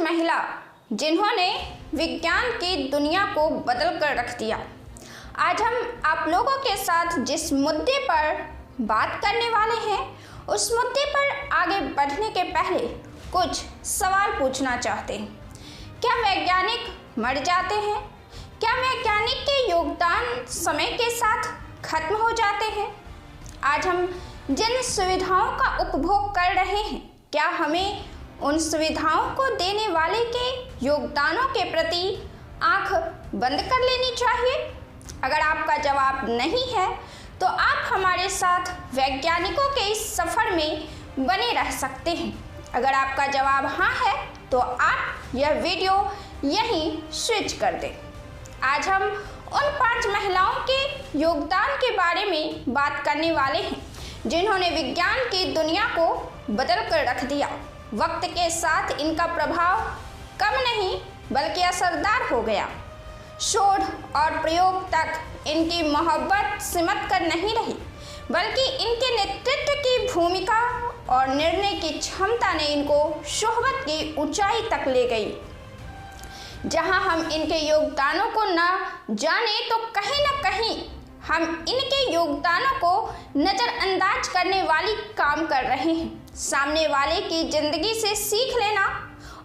महिला जिन्होंने विज्ञान की दुनिया को बदल कर रख दिया। आज हम आप लोगों के साथ जिस मुद्दे पर बात करने वाले हैं उस मुद्दे पर आगे बढ़ने के पहले कुछ सवाल पूछना चाहते हैं। क्या वैज्ञानिक मर जाते हैं? क्या वैज्ञानिक के योगदान समय के साथ खत्म हो जाते हैं? आज हम जिन सुविधाओं का उपभोग कर रहे हैं, क्या हमें उन सुविधाओं को देने वाले के योगदानों के प्रति आंख बंद कर लेनी चाहिए? अगर आपका जवाब नहीं है तो आप हमारे साथ वैज्ञानिकों के इस सफ़र में बने रह सकते हैं। अगर आपका जवाब हाँ है तो आप यह वीडियो यहीं स्विच कर दें। आज हम उन 5 महिलाओं के योगदान के बारे में बात करने वाले हैं जिन्होंने विज्ञान की दुनिया को बदल कर रख दिया। वक्त के साथ इनका प्रभाव कम नहीं बल्कि असरदार हो गया। शोध और प्रयोग तक इनकी मोहब्बत सिमट कर नहीं रही, बल्कि इनके नेतृत्व की भूमिका और निर्णय की क्षमता ने इनको शोहरत की ऊंचाई तक ले गई। जहां हम इनके योगदानों को न जाने तो कहीं न कहीं हम इनके योगदानों को नज़रअंदाज करने वाली काम कर रहे हैं। सामने वाले की जिंदगी से सीख लेना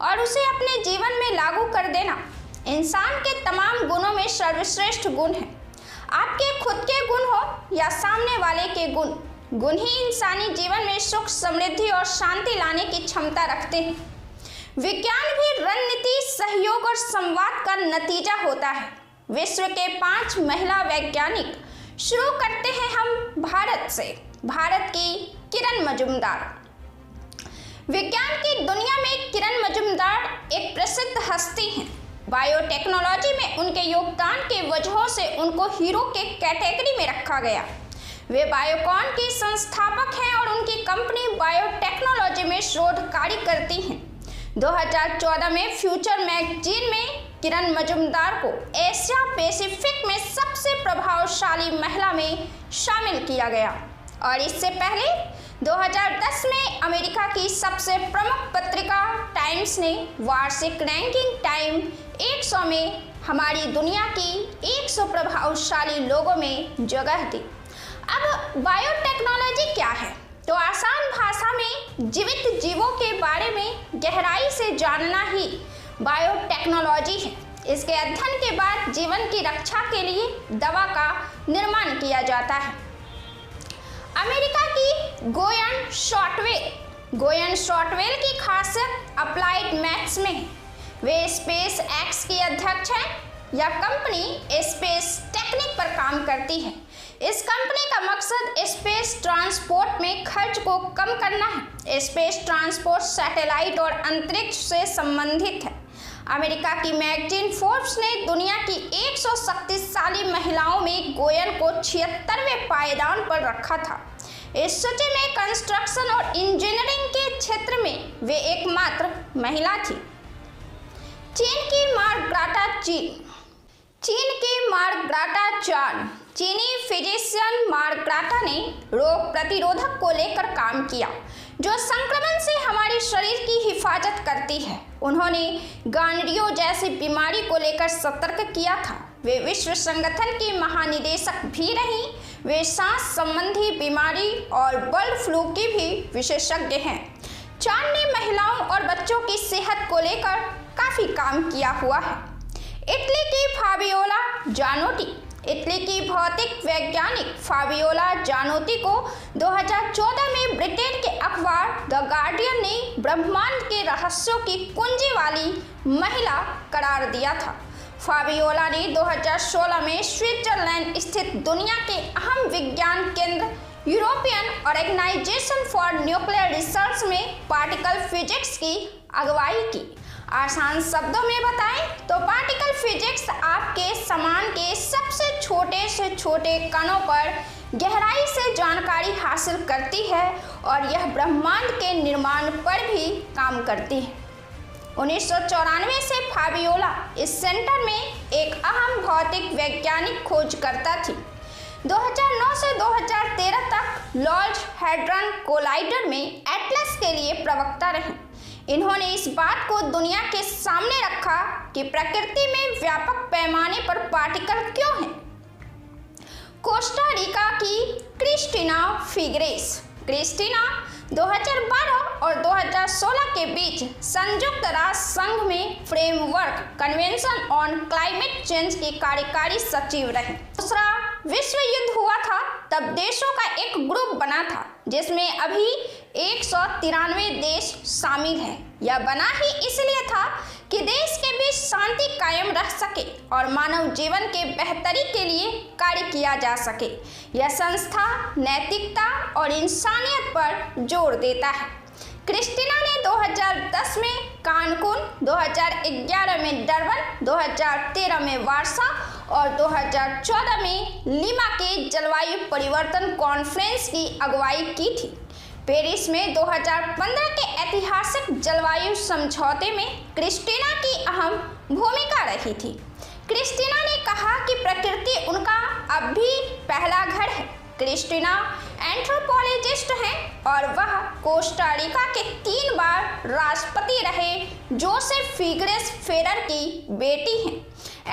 और उसे अपने जीवन में लागू कर देना इंसान के तमाम गुणों में सर्वश्रेष्ठ गुण है। आपके खुद के गुण हो या सामने वाले के गुण ही इंसानी जीवन में सुख, समृद्धि और शांति लाने की क्षमता रखते हैं। विज्ञान भी रणनीति, सहयोग और संवाद का नतीजा होता है। विश्व के 5 महिला वैज्ञानिक। शुरू करते हैं हम भारत से। भारत की किरण मजूमदार। विज्ञान की दुनिया में किरण मजूमदार एक प्रसिद्ध हस्ती हैं। बायोटेक्नोलॉजी में उनके योगदान के वजहों से उनको हीरो के कैटेगरी में रखा गया। वे बायोकॉन की संस्थापक हैं और उनकी कंपनी बायोटेक्नोलॉजी में शोध कार्य करती हैं। 2014 में फ्यूचर मैगजीन में किरण मजूमदार को एशिया पैसिफिक में सबसे प्रभावशाली महिला में शामिल किया गया और इससे पहले 2010 में अमेरिका की सबसे प्रमुख पत्रिका टाइम्स ने वार्षिक रैंकिंग टाइम 100 में हमारी दुनिया की 100 प्रभावशाली लोगों में जगह दी। अब बायोटेक्नोलॉजी क्या है? तो आसान भाषा में जीवित जीवों के बारे में गहराई से जानना ही बायोटेक्नोलॉजी है। इसके अध्ययन के बाद जीवन की रक्षा के लिए दवा का निर्माण किया जाता है। अमेरिका की गोयन शॉर्टवेल की खासियत अप्लाइड मैथ्स में है। वे स्पेस एक्स की अध्यक्ष हैं। यह कंपनी स्पेस टेक्निक पर काम करती है। इस कंपनी का मकसद स्पेस ट्रांसपोर्ट में खर्च को कम करना है। स्पेस ट्रांसपोर्ट सैटेलाइट और अंतरिक्ष से संबंधित है। अमेरिका की मैगजीन फोर्ब्स ने दुनिया की 100 शक्तिशाली महिलाओं में गोयल को 76वें पायदान पर रखा था। इस सूची में कंस्ट्रक्शन और इंजीनियरिंग के क्षेत्र में वे एकमात्र महिला थी। चीन की मार्गरेटा चान। चीनी फिजिशियन मार्गरेटा ने रोग प्रतिरोधक को लेकर काम किया जो संक्रमण से हमारे शरीर की हिफाजत करती है। उन्होंने गांडरियो जैसी बीमारी को लेकर सतर्क किया था। वे विश्व संगठन की महानिदेशक भी रहीं। वे सांस संबंधी बीमारी और बर्ड फ्लू की भी विशेषज्ञ हैं। चान ने महिलाओं और बच्चों की सेहत को लेकर काफ़ी काम किया हुआ है। इटली की फाबियोला जानोटी। इटली की भौतिक वैज्ञानिक फाबियोला जानोती को 2014 में ब्रिटेन के अखबार द गार्डियन ने ब्रह्मांड के रहस्यों की कुंजी वाली महिला करार दिया था। फाबियोला ने 2016 में स्विट्जरलैंड स्थित दुनिया के अहम विज्ञान केंद्र European Organization for Nuclear Research में पार्टिकल फिजिक्स की अगुवाई की। आसान शब्दों में बताएं तो पार्टिकल फिजिक्स आपके सामान के सबसे छोटे से छोटे कणों पर गहराई से जानकारी हासिल करती है और यह ब्रह्मांड के निर्माण पर भी काम करती है। 1994 से फाबियोला इस सेंटर में एक अहम भौतिक वैज्ञानिक खोजकर्ता थी। 2009 से 2013 तक लार्ज हैड्रन कोलाइडर में एटलस के लिए प्रवक्ता रहीं। इन्होंने इस बात को दुनिया के सामने रखा कि प्रकृति में व्यापक पैमाने पर पार्टिकल क्यों हैं। कोस्टा रिका की क्रिस्टीना फिगरेस। क्रिस्टीना 2012 और 2016 के बीच संयुक्त राष्ट्र संघ में framework convention on climate change की कार्यकारी सचिव रही। दूसरा विश्व युद्ध हुआ था तब देशों का एक ग्रुप बना था जिसमें अभी 193 देश शामिल हैं। यह बना ही इसलिए था कि देश के बीच शांति कायम रह सके और मानव जीवन के बेहतरी के लिए कार्य किया जा सके। यह संस्था नैतिकता और इंसानियत पर जोर देता है। क्रिस्टीना ने 2010 में कानकुन, 2011 में डरबन, 2013 में वार्सा और 2014 में लीमा के जलवायु परिवर्तन कॉन्फ्रेंस की अगुवाई की थी। पेरिस में 2015 के ऐतिहासिक जलवायु समझौते में क्रिस्टीना की अहम भूमिका रही थी। क्रिस्टीना ने कहा कि प्रकृति उनका अब भी पहला घर है। क्रिस्टीना एंथ्रोपोलॉजिस्ट हैं और वह कोस्टा रिका के 3 बार राष्ट्रपति रहे जोसेफ फिगरेस फेरर की बेटी हैं।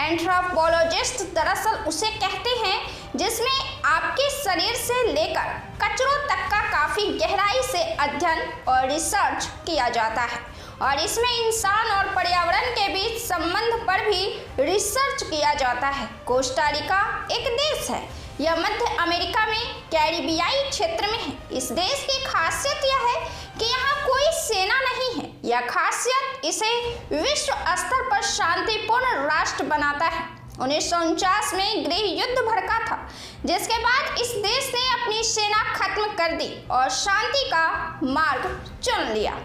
एंथ्रोपोलॉजिस्ट दरअसल उसे कहते हैं जिसमें आपके शरीर से लेकर कचरों तक का काफ़ी गहराई से अध्ययन और रिसर्च किया जाता है और इसमें इंसान और पर्यावरण के बीच संबंध पर भी रिसर्च किया जाता है। कोस्टा रिका एक देश है। यह मध्य अमेरिका में कैरिबियाई क्षेत्र में है। इस देश की खासियत यह है कि यहाँ कोई सेना नहीं है। यह खासियत इसे विश्व स्तर पर शांतिपूर्ण राष्ट्र बनाता है। 1949 में गृह युद्ध भड़का था जिसके बाद इस देश ने अपनी सेना खत्म कर दी और शांति का मार्ग चुन लिया।